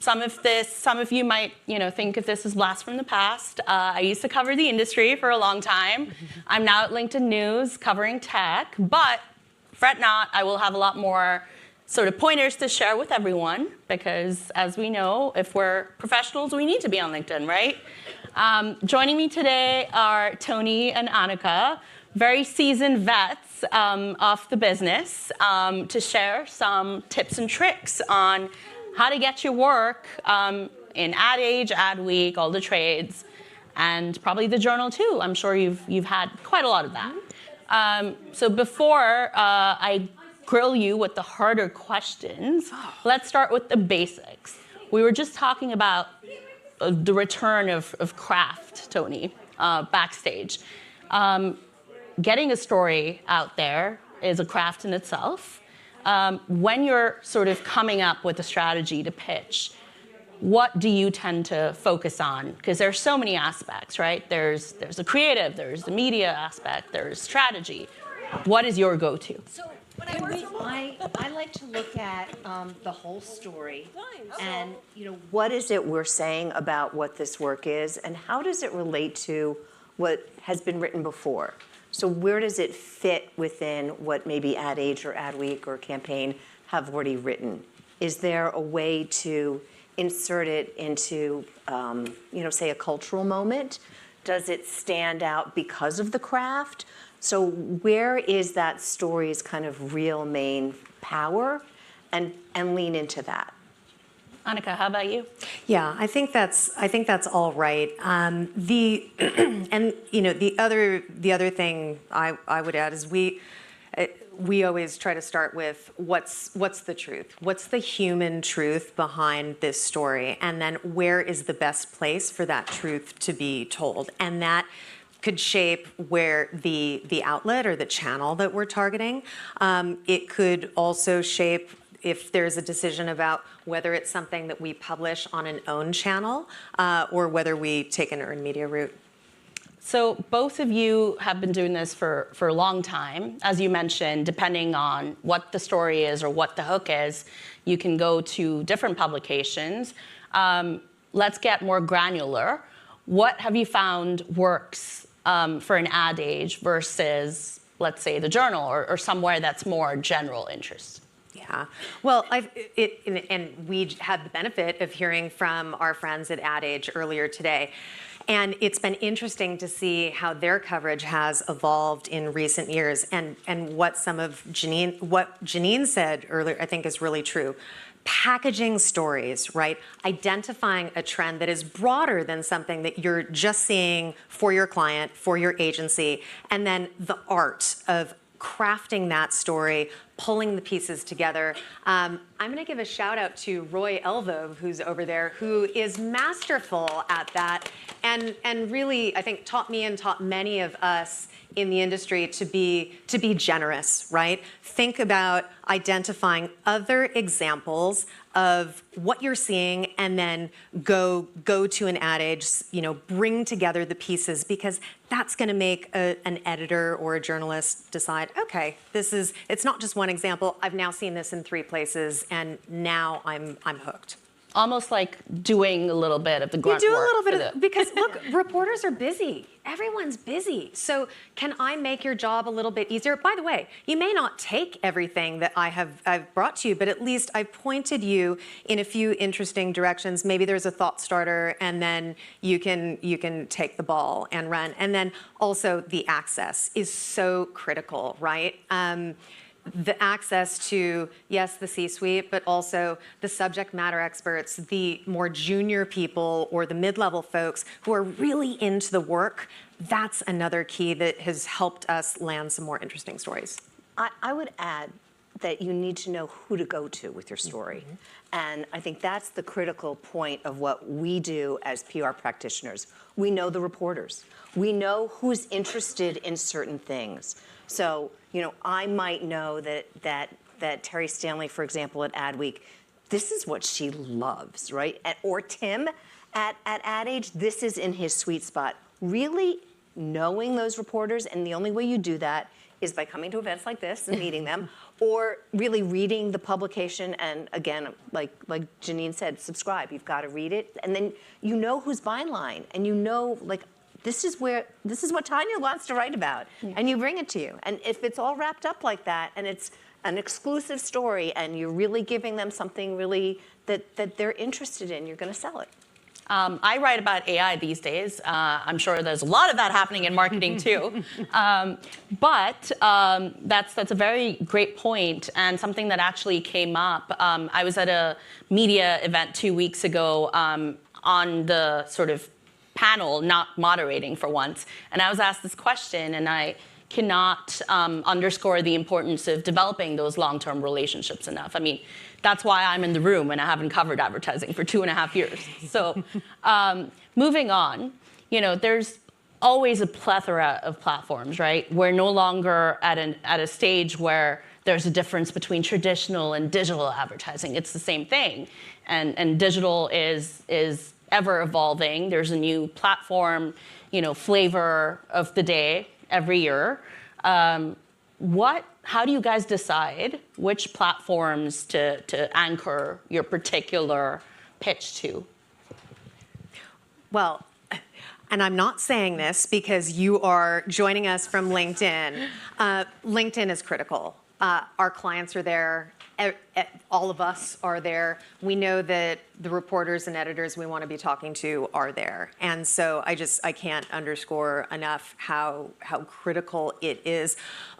some of you might, think if this is blast from the past. I used to cover the industry for a long time. I'm now at LinkedIn News covering tech, but fret not, I will have a lot more sort of pointers to share with everyone because, as we know, if we're professionals, we need to be on LinkedIn, right? Joining me today are Toni and Anaka, very seasoned vets of the business, to share some tips and tricks on how to get your work in Ad Age, Ad Week, all the trades, and probably the Journal too. I'm sure you've had quite a lot of that. So before I grill you with the harder questions, let's start with the basics. We were just talking about the return of craft, Toni, backstage. Getting a story out there is a craft in itself. When you're sort of coming up with a strategy to pitch, what do you tend to focus on? Because there's so many aspects, right? There's the creative, there's the media aspect, there's strategy. What is your go-to? I like to look at the whole story and, what is it we're saying about what this work is and how does it relate to what has been written before? So where does it fit within what maybe Ad Age or Ad Week or Campaign have already written? Is there a way to insert it into, say a cultural moment? Does it stand out because of the craft? So where is that story's kind of real main power, and lean into that? Anaka, how about you? Yeah, I think that's all right. The other thing I would add is we always try to start with what's the truth? What's the human truth behind this story? And then where is the best place for that truth to be told? And that could shape where the outlet or the channel that we're targeting. It could also shape if there's a decision about whether it's something that we publish on an own channel or whether we take an earned media route. So both of you have been doing this for a long time. As you mentioned, depending on what the story is or what the hook is, you can go to different publications. Let's get more granular. What have you found works for an Ad Age versus, let's say, the Journal or somewhere that's more general interest? Yeah, well, and we had the benefit of hearing from our friends at Ad Age earlier today. And it's been interesting to see how their coverage has evolved in recent years. And what Janine said earlier, I think is really true. Packaging stories, right? Identifying a trend that is broader than something that you're just seeing for your client, for your agency, and then the art of crafting that story, pulling the pieces together. I'm going to give a shout out to Roy Elvov, who's over there, who is masterful at that, and really, I think, taught me and taught many of us in the industry to be generous, right? Think about identifying other examples of what you're seeing and then go to an Ad Age, bring together the pieces, because that's going to make an editor or a journalist decide, okay, it's not just one example. I've now seen this in 3 places and now I'm hooked. Almost like doing a little bit of the grunt work. You do a little bit of because look, reporters are busy. Everyone's busy. So can I make your job a little bit easier? By the way, you may not take everything that I've brought to you, but at least I've pointed you in a few interesting directions. Maybe there's a thought starter, and then you can take the ball and run. And then also the access is so critical, right? The access to, yes, the C-suite, but also the subject matter experts, the more junior people or the mid-level folks who are really into the work. That's another key that has helped us land some more interesting stories. I would add that you need to know who to go to with your story. Mm-hmm. And I think that's the critical point of what we do as PR practitioners. We know the reporters. We know who's interested in certain things. So, I might know that Terry Stanley, for example, at Adweek, this is what she loves, right? Or Tim at Ad Age, this is in his sweet spot. Really knowing those reporters, and the only way you do that is by coming to events like this and meeting them, or really reading the publication. And again, like Janine said, subscribe. You've got to read it, and then you know who's byline, and you know, like, this is what Tanya wants to write about, and you bring it to you. And if it's all wrapped up like that, and it's an exclusive story, and you're really giving them something really that they're interested in, you're going to sell it. I write about AI these days. I'm sure there's a lot of that happening in marketing too. But that's a very great point, and something that actually came up. I was at a media event 2 weeks ago on the sort of panel, not moderating for once, and I was asked this question, and I cannot underscore the importance of developing those long-term relationships enough. I mean, that's why I'm in the room and I haven't covered advertising for 2.5 years. So moving on, there's always a plethora of platforms, right? We're no longer at a stage where there's a difference between traditional and digital advertising. It's the same thing. And digital is ever evolving. There's a new platform, flavor of the day every year. How do you guys decide which platforms to anchor your particular pitch to? Well, and I'm not saying this because you are joining us from LinkedIn. LinkedIn is critical. Our clients are there. All of us are there. We know that the reporters and editors we want to be talking to are there. And so I can't underscore enough how critical it is,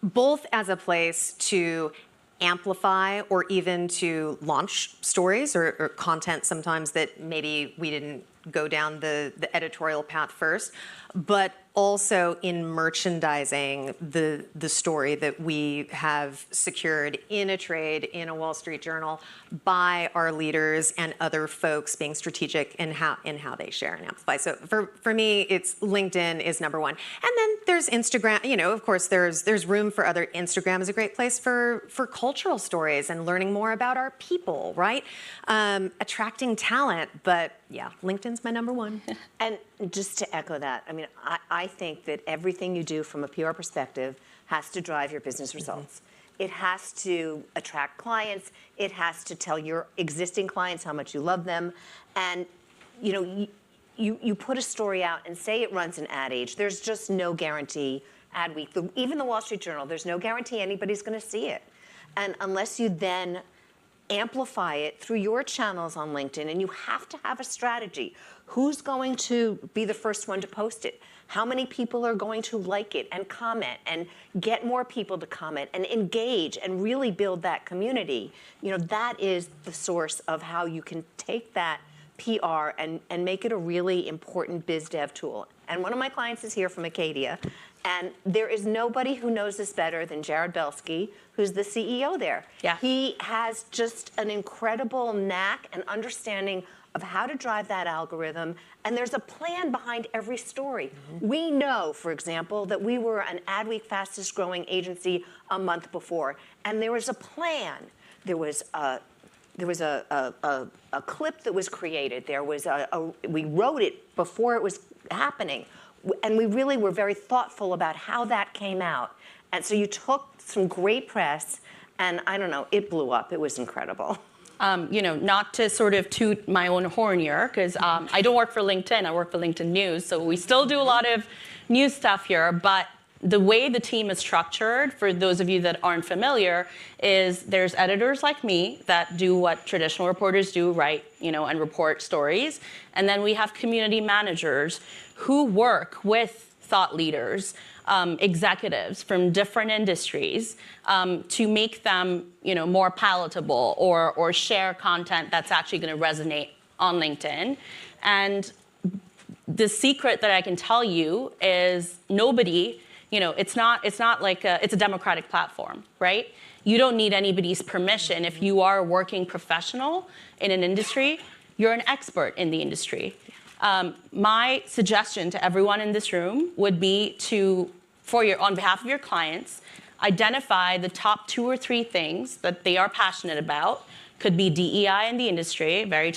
both as a place to amplify or even to launch stories or content sometimes that maybe we didn't go down the editorial path first, but also in merchandising the story that we have secured in a trade, in a Wall Street Journal, by our leaders and other folks being strategic in how they share and amplify. So for me, it's LinkedIn is number one. And then there's Instagram. Of course, there's room for other. Instagram is a great place for cultural stories and learning more about our people, right? Attracting talent. But yeah, LinkedIn's my number one. And just to echo that, I mean, I think that everything you do from a PR perspective has to drive your business results. It has to attract clients. It has to tell your existing clients how much you love them. And, you put a story out and say it runs an ad age. There's just no guarantee ad week. Even the Wall Street Journal, there's no guarantee anybody's going to see it. And unless you then amplify it through your channels on LinkedIn, and you have to have a strategy. Who's going to be the first one to post it? How many people are going to like it and comment and get more people to comment and engage and really build that community? That is the source of how you can take that PR and make it a really important biz dev tool. And one of my clients is here from Acadia, and there is nobody who knows this better than Jared Belsky, who's the CEO there. Yeah. He has just an incredible knack and understanding of how to drive that algorithm, and there's a plan behind every story. Mm-hmm. We know, for example, that we were an Adweek fastest growing agency a month before, and there was a plan. There was a clip that was created. We wrote it before it was happening, and we really were very thoughtful about how that came out. And so you took some great press, and I don't know, it blew up. It was incredible. Not to sort of toot my own horn here, because I don't work for LinkedIn, I work for LinkedIn News, so we still do a lot of news stuff here, but the way the team is structured, for those of you that aren't familiar, is there's editors like me that do what traditional reporters do, write, and report stories, and then we have community managers who work with thought leaders, executives from different industries to make them, more palatable or share content that's actually going to resonate on LinkedIn. And the secret that I can tell you is nobody, it's not like it's a democratic platform, right? You don't need anybody's permission. If you are a working professional in an industry, you're an expert in the industry. My suggestion to everyone in this room would be on behalf of your clients, identify the top 2 or 3 things that they are passionate about. Could be DEI in the industry, very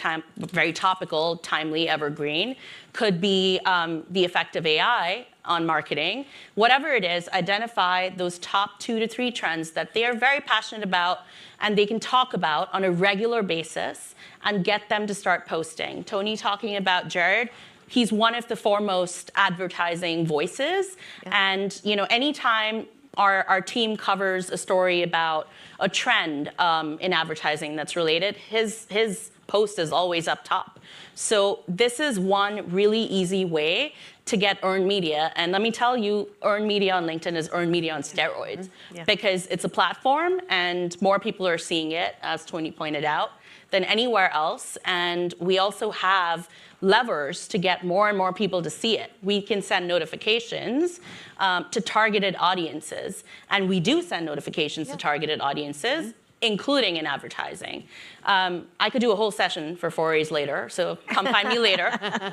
topical, timely, evergreen. Could be the effect of AI on marketing. Whatever it is, identify those top 2 to 3 trends that they are very passionate about and they can talk about on a regular basis and get them to start posting. Toni talking about Jared, he's one of the foremost advertising voices. And anytime our team covers a story about a trend in advertising that's related, his post is always up top. So this is one really easy way to get earned media. And let me tell you, earned media on LinkedIn is earned media on steroids because it's a platform and more people are seeing it, as Toni pointed out, than anywhere else. And we also have levers to get more and more people to see it. We can send notifications to targeted audiences. And we do send notifications to targeted audiences, including in advertising. I could do a whole session for 4 days later, so come find me later.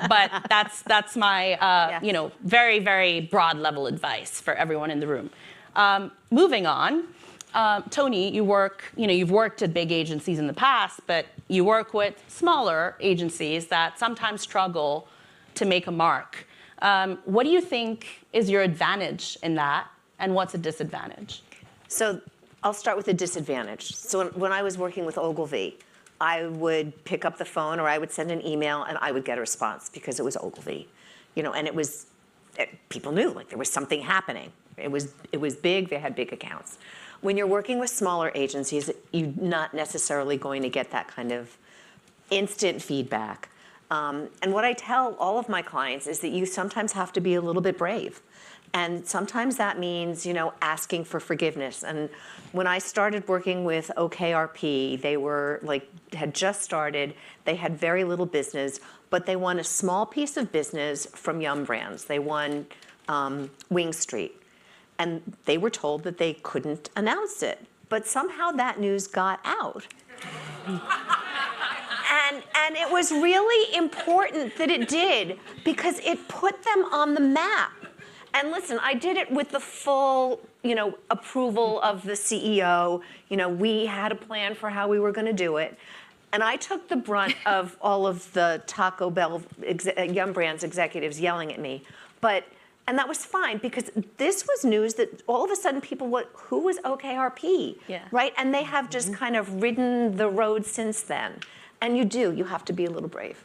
But that's my very, very broad level advice for everyone in the room. Moving on, Toni, you've worked at big agencies in the past, but you work with smaller agencies that sometimes struggle to make a mark. What do you think is your advantage in that, and what's a disadvantage? So I'll start with a disadvantage. So when I was working with Ogilvy, I would pick up the phone or I would send an email and I would get a response because it was Ogilvy, and people knew like there was something happening. It was big, they had big accounts. When you're working with smaller agencies, you're not necessarily going to get that kind of instant feedback. And what I tell all of my clients is that you sometimes have to be a little bit brave. And sometimes that means, asking for forgiveness. And when I started working with OKRP, they had just started, they had very little business, but they won a small piece of business from Yum Brands. They won Wing Street. And they were told that they couldn't announce it. But somehow that news got out. And it was really important that it did because it put them on the map. And listen, I did it with the full, approval of the CEO. We had a plan for how we were going to do it. And I took the brunt of all of the Taco Bell, Yum Brands executives yelling at me. And that was fine because this was news that all of a sudden people who was OKRP, right? And they have just kind of ridden the road since then. And you have to be a little brave.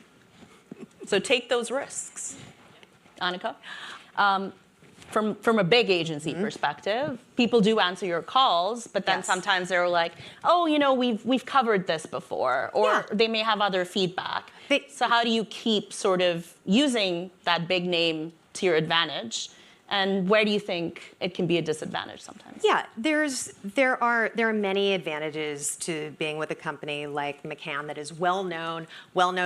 So take those risks. Anaka? From a big agency perspective, people do answer your calls, but then sometimes they're like, oh, we've covered this before, or they may have other feedback. So how do you keep sort of using that big name to your advantage? And where do you think it can be a disadvantage sometimes? Yeah, there are many advantages to being with a company like McCann that is well-known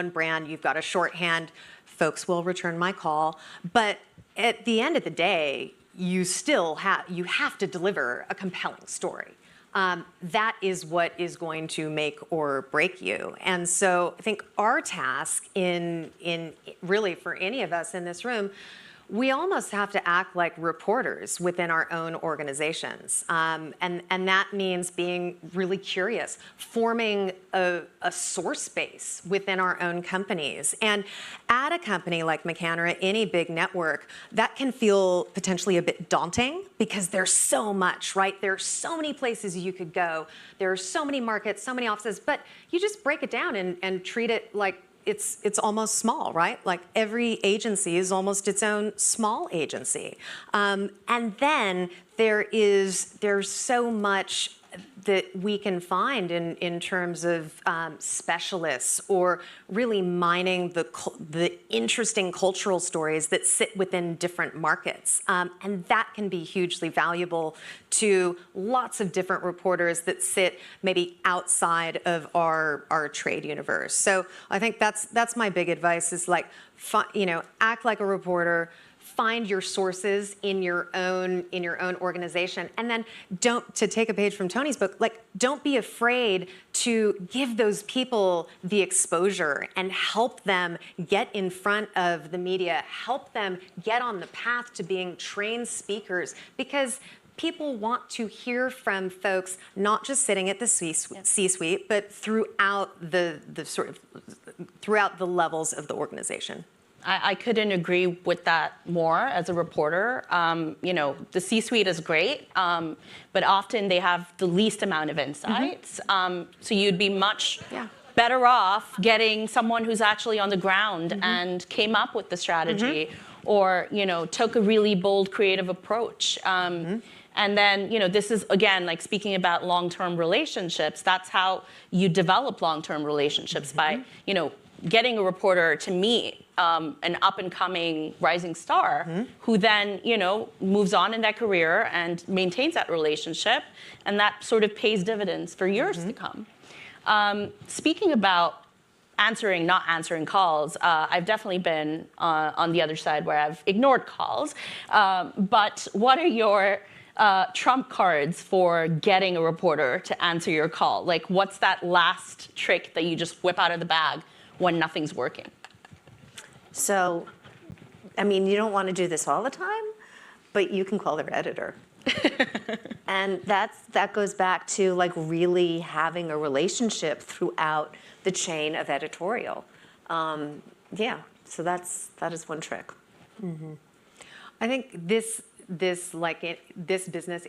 brand. You've got a shorthand. Folks will return my call. But at the end of the day, you have to deliver a compelling story. That is what is going to make or break you. And so I think our task in really for any of us in this room, we almost have to act like reporters within our own organizations. And that means being really curious, forming a source base within our own companies. And at a company like McCann or at any big network, that can feel potentially a bit daunting because there's so much, right? There are so many places you could go. There are so many markets, so many offices, but you just break it down and treat it like it's almost small, right? Like every agency is almost its own small agency. And then there's so much that we can find in terms of specialists or really mining the interesting cultural stories that sit within different markets. And that can be hugely valuable to lots of different reporters that sit maybe outside of our trade universe. So I think that's my big advice is like, act like a reporter, find your sources in your own organization, and then to take a page from Toni's book, don't be afraid to give those people the exposure and help them get in front of the media, help them get on the path to being trained speakers, because people want to hear from folks not just sitting at the C-suite, but throughout the levels of the organization. I couldn't agree with that more as a reporter. The C-suite is great, but often they have the least amount of insights. So you'd be much better off getting someone who's actually on the ground and came up with the strategy, or took a really bold, creative approach. And then, this is, again, like speaking about long-term relationships, that's how you develop long-term relationships by, getting a reporter to meet an up-and-coming rising star who then, moves on in their career and maintains that relationship, and that sort of pays dividends for years to come. Speaking about not answering calls, I've definitely been on the other side where I've ignored calls. But what are your trump cards for getting a reporter to answer your call? Like, what's that last trick that you just whip out of the bag when nothing's working? So, you don't want to do this all the time, but you can call their editor. And that goes back to like really having a relationship throughout the chain of editorial. So that is one trick. I think this business,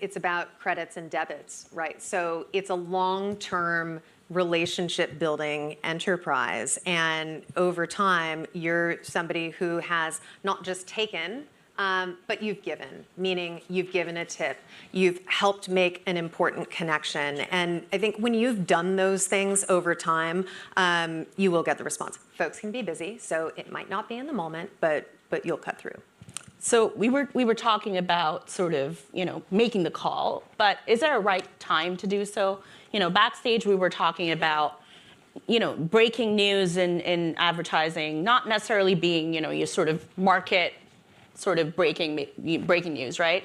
it's about credits and debits, right? So it's a long-term relationship building enterprise, and over time you're somebody who has not just taken, but you've given, meaning you've given a tip, you've helped make an important connection. And I think when you've done those things over time, you will get the response. Folks can be busy, so it might not be in the moment, but you'll cut through. So we were talking about sort of, making the call, but is there a right time to do so? Backstage we were talking about, breaking news in advertising, not necessarily being, you sort of market sort of breaking news, right?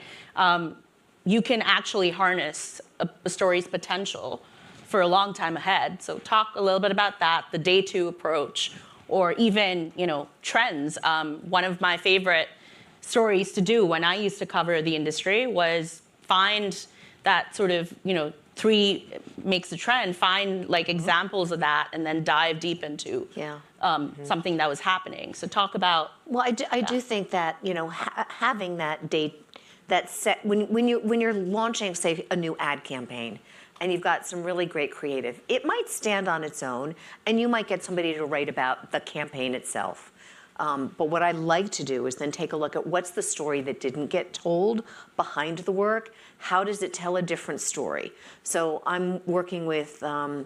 You can actually harness a story's potential for a long time ahead. So talk a little bit about that, the day two approach, or even, trends. One of my favorite stories to do when I used to cover the industry was find that sort of, 3 makes a trend, find like examples of that, and then dive deep into something that was happening. So talk about. Well, I do think that, having that date, that set, when you're launching, say, a new ad campaign, and you've got some really great creative, it might stand on its own, and you might get somebody to write about the campaign itself. But what I like to do is then take a look at what's the story that didn't get told behind the work. How does it tell a different story? So I'm working with an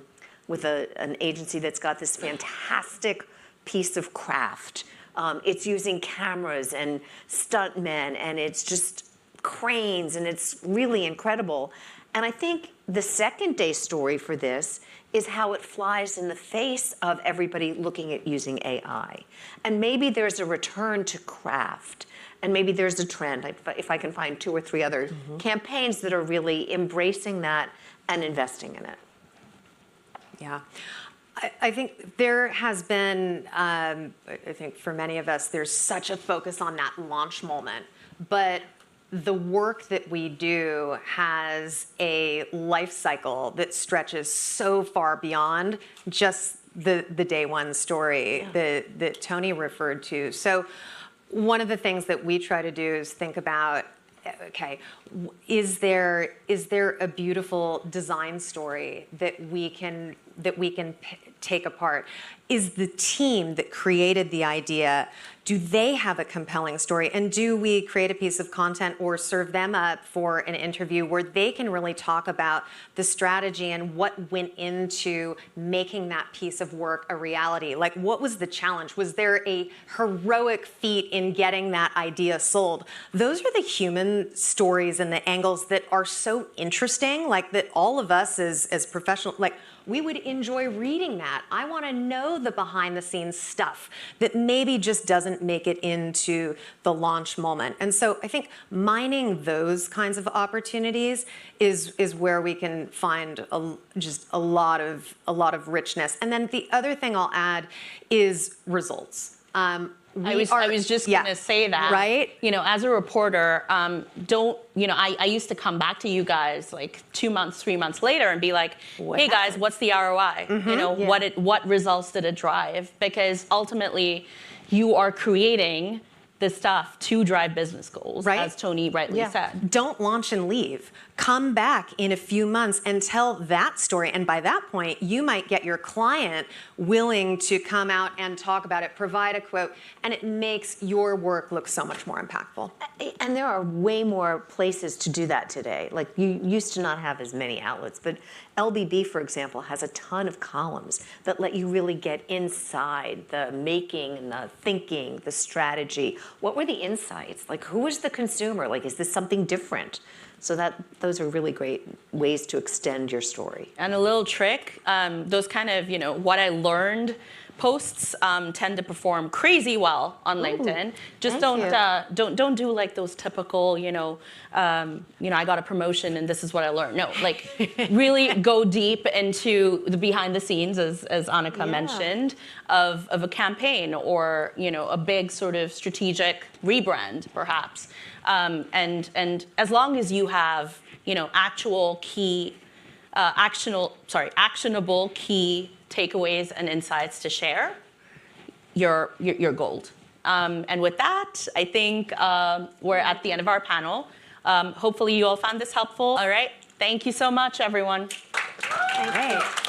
agency that's got this fantastic piece of craft. It's using cameras and stuntmen, and it's just cranes, and it's really incredible. And I think the second day story for this is how it flies in the face of everybody looking at using AI. And maybe there's a return to craft, and maybe there's a trend, if I can find 2 or 3 other campaigns that are really embracing that and investing in it. Yeah. I think there has been, I think for many of us, there's such a focus on that launch moment, but the work that we do has a life cycle that stretches so far beyond just the day one story that Toni referred to. So one of the things that we try to do is think about, okay, is there a beautiful design story that we can take apart? Is the team that created the idea, do they have a compelling story? And do we create a piece of content or serve them up for an interview where they can really talk about the strategy and what went into making that piece of work a reality? Like, what was the challenge? Was there a heroic feat in getting that idea sold? Those are the human stories and the angles that are so interesting, like that all of us as professionals, like, we would enjoy reading that. I want to know the behind the scenes stuff that maybe just doesn't make it into the launch moment. And so I think mining those kinds of opportunities is where we can find just a lot of richness. And then the other thing I'll add is results. I was just yeah, gonna say that. right? You know, as a reporter, I used to come back to you guys like 2 months, 3 months later and be like, What hey guys, happened? what's the ROI? You know, what results did it drive? Because ultimately, you are creating the stuff to drive business goals, Right. as Toni rightly said. Don't launch and leave. Come back in a few months and tell that story. And by that point, you might get your client willing to come out and talk about it, provide a quote, and it makes your work look so much more impactful. And there are way more places to do that today. Like you used to not have as many outlets, but LBB, for example, has a ton of columns that let you really get inside the making and the thinking, the strategy. What were the insights? Like, who was the consumer? Like, is this something different? So those are really great ways to extend your story. And a little trick, those kind of, what I learned posts tend to perform crazy well on LinkedIn. Just don't do like those typical, I got a promotion and this is what I learned. No, like really go deep into the behind the scenes, as Anaka mentioned, of a campaign or a big sort of strategic rebrand, perhaps. And as long as you have actionable key takeaways and insights to share, you're gold. And with that, I think we're at the end of our panel. Hopefully you all found this helpful. All right, thank you so much, everyone. Thank you.